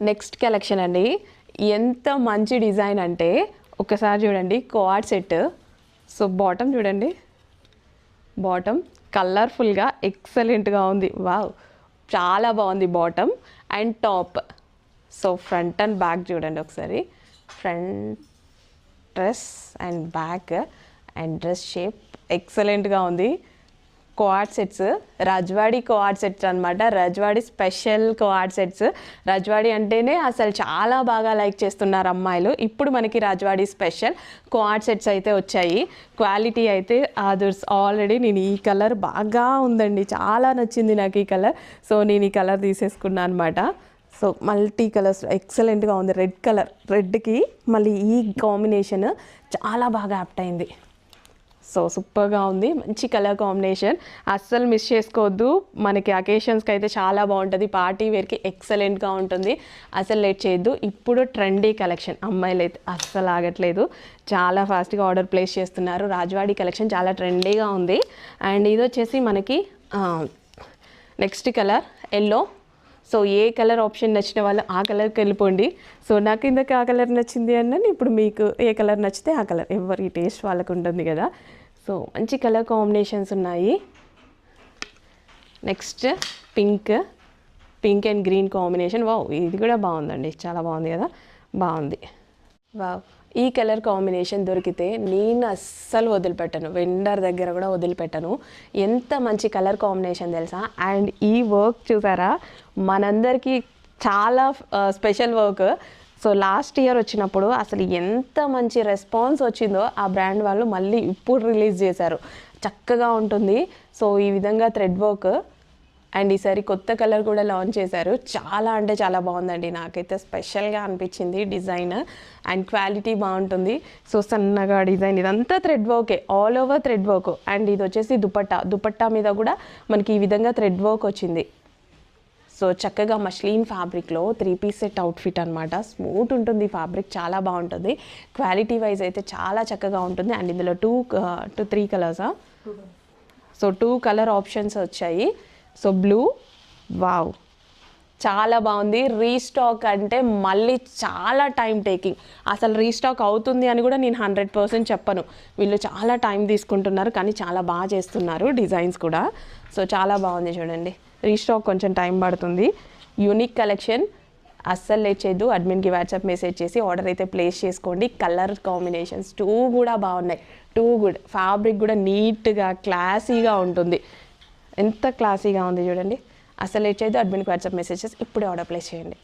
Next collection అండి. ఎంత మంచి డిజైన్ అంటే ఒకసారి చూడండి, కోఆర్డ్ సెట్. సో బాటమ్ చూడండి, బాటమ్ కలర్ఫుల్గా ఎక్సలెంట్గా ఉంది. వావ్, చాలా బాగుంది bottom and top. So front and back చూడండి ఒకసారి. Front dress and back and dress shape ఎక్సలెంట్గా ఉంది. Coord sets, Rajwadi coord sets అనమాట. Rajwadi special coord sets. Rajwadi అంటేనే అసలు చాలా బాగా లైక్ చేస్తున్నారు అమ్మాయిలు. ఇప్పుడు మనకి రజ్వాడి స్పెషల్ కోఆర్డ్ సెట్స్ అయితే వచ్చాయి. క్వాలిటీ అయితే అదర్స్ ఆల్రెడీ నేను ఈ కలర్ బాగా ఉందండి, చాలా నచ్చింది నాకు ఈ కలర్. సో నేను ఈ కలర్ తీసేసుకున్నాను అనమాట. సో మల్టీ కలర్స్ ఎక్సలెంట్గా ఉంది. రెడ్ కలర్, రెడ్కి మళ్ళీ ఈ కాంబినేషన్ చాలా బాగా యాప్ట్ అయింది. సో సూపర్గా ఉంది, మంచి కలర్ కాంబినేషన్. అస్సలు మిస్ చేసుకోవద్దు. మనకి అకేషన్స్కి అయితే చాలా బాగుంటుంది, పార్టీ వేర్కి ఎక్సలెంట్గా ఉంటుంది. అసలు లేట్ చేయొద్దు. ఇప్పుడు ట్రెండీ కలెక్షన్, అమ్మాయిలు అయితే అస్సలు ఆగట్లేదు, చాలా ఫాస్ట్గా ఆర్డర్ ప్లేస్ చేస్తున్నారు. రాజవాడి కలెక్షన్ చాలా ట్రెండీగా ఉంది. అండ్ ఇది వచ్చేసి మనకి నెక్స్ట్ కలర్ ఎల్లో. సో ఏ కలర్ ఆప్షన్ నచ్చిన వాళ్ళు ఆ కలర్కి వెళ్ళిపోండి. సో నాకు ఇందాక ఆ కలర్ నచ్చింది అన్నాను, ఇప్పుడు మీకు ఏ కలర్ నచ్చితే ఆ కలర్, ఎవరి టేస్ట్ వాళ్ళకు ఉంటుంది కదా. సో మంచి కలర్ కాంబినేషన్స్ ఉన్నాయి. Next pink, pink and green combination. Wow, ఇది కూడా బాగుందండి, చాలా బాగుంది కదా, బాగుంది. వావ్, ఈ కలర్ కాంబినేషన్ దొరికితే నేను అస్సలు వదిలిపెట్టను, వెండర్ దగ్గర కూడా వదిలిపెట్టను. ఎంత మంచి కలర్ కాంబినేషన్ తెలుసా. అండ్ ఈ వర్క్ చూసారా, మనందరికీ చాలా special work. So last year వచ్చినప్పుడు అసలు ఎంత మంచి రెస్పాన్స్ వచ్చిందో ఆ బ్రాండ్ వాళ్ళు మళ్ళీ ఇప్పుడు రిలీజ్ చేశారు. చక్కగా ఉంటుంది. సో ఈ విధంగా థ్రెడ్ వర్క్ అండ్ ఈసారి కొత్త కలర్ కూడా లాంచ్ చేశారు. చాలా అంటే చాలా బాగుందండి, నాకైతే స్పెషల్గా అనిపించింది డిజైన్. అండ్ క్వాలిటీ బాగుంటుంది. సో సన్నగా డిజైన్, ఇదంతా థ్రెడ్ వర్కే, all over thread work. And ఇది వచ్చేసి దుపట్టా, దుపట్టా మీద కూడా మనకి ఈ విధంగా థ్రెడ్ వర్క్ వచ్చింది. సో చక్కగా మష్లీన్ ఫ్యాబ్రిక్లో 3 పీస్ సెట్ అవుట్ఫిట్ అనమాట. స్మూత్ ఉంటుంది ఫ్యాబ్రిక్, చాలా బాగుంటుంది. క్వాలిటీ వైజ్ అయితే చాలా చక్కగా ఉంటుంది. అండ్ ఇందులో 3 కలర్సా, సో 2 కలర్ ఆప్షన్స్ వచ్చాయి. సో బ్లూ, వావ్ చాలా బాగుంది. రీస్టాక్ అంటే మళ్ళీ చాలా టైం టేకింగ్, అసలు రీస్టాక్ అవుతుంది అని కూడా నేను 100% చెప్పను. వీళ్ళు చాలా టైం తీసుకుంటున్నారు, కానీ చాలా బాగా చేస్తున్నారు డిజైన్స్ కూడా. సో చాలా బాగుంది చూడండి. రీస్టాక్ కొంచెం టైం పడుతుంది. యూనిక్ కలెక్షన్, అస్సలు లేట్ చేయొద్దు. అడ్మిన్కి వాట్సాప్ మెసేజ్ చేసి ఆర్డర్ అయితే ప్లేస్ చేసుకోండి. కలర్ కాంబినేషన్స్ 2 కూడా బాగున్నాయి, 2 గుడ్. ఫ్యాబ్రిక్ కూడా నీట్గా క్లాసీగా ఉంటుంది, ఎంత క్లాసీగా ఉంది చూడండి. అసలు లేట్ చేయొద్దు. అడ్మిన్కి వాట్సాప్ మెసేజ్ చేసి ఇప్పుడే ఆర్డర్ ప్లేస్ చేయండి.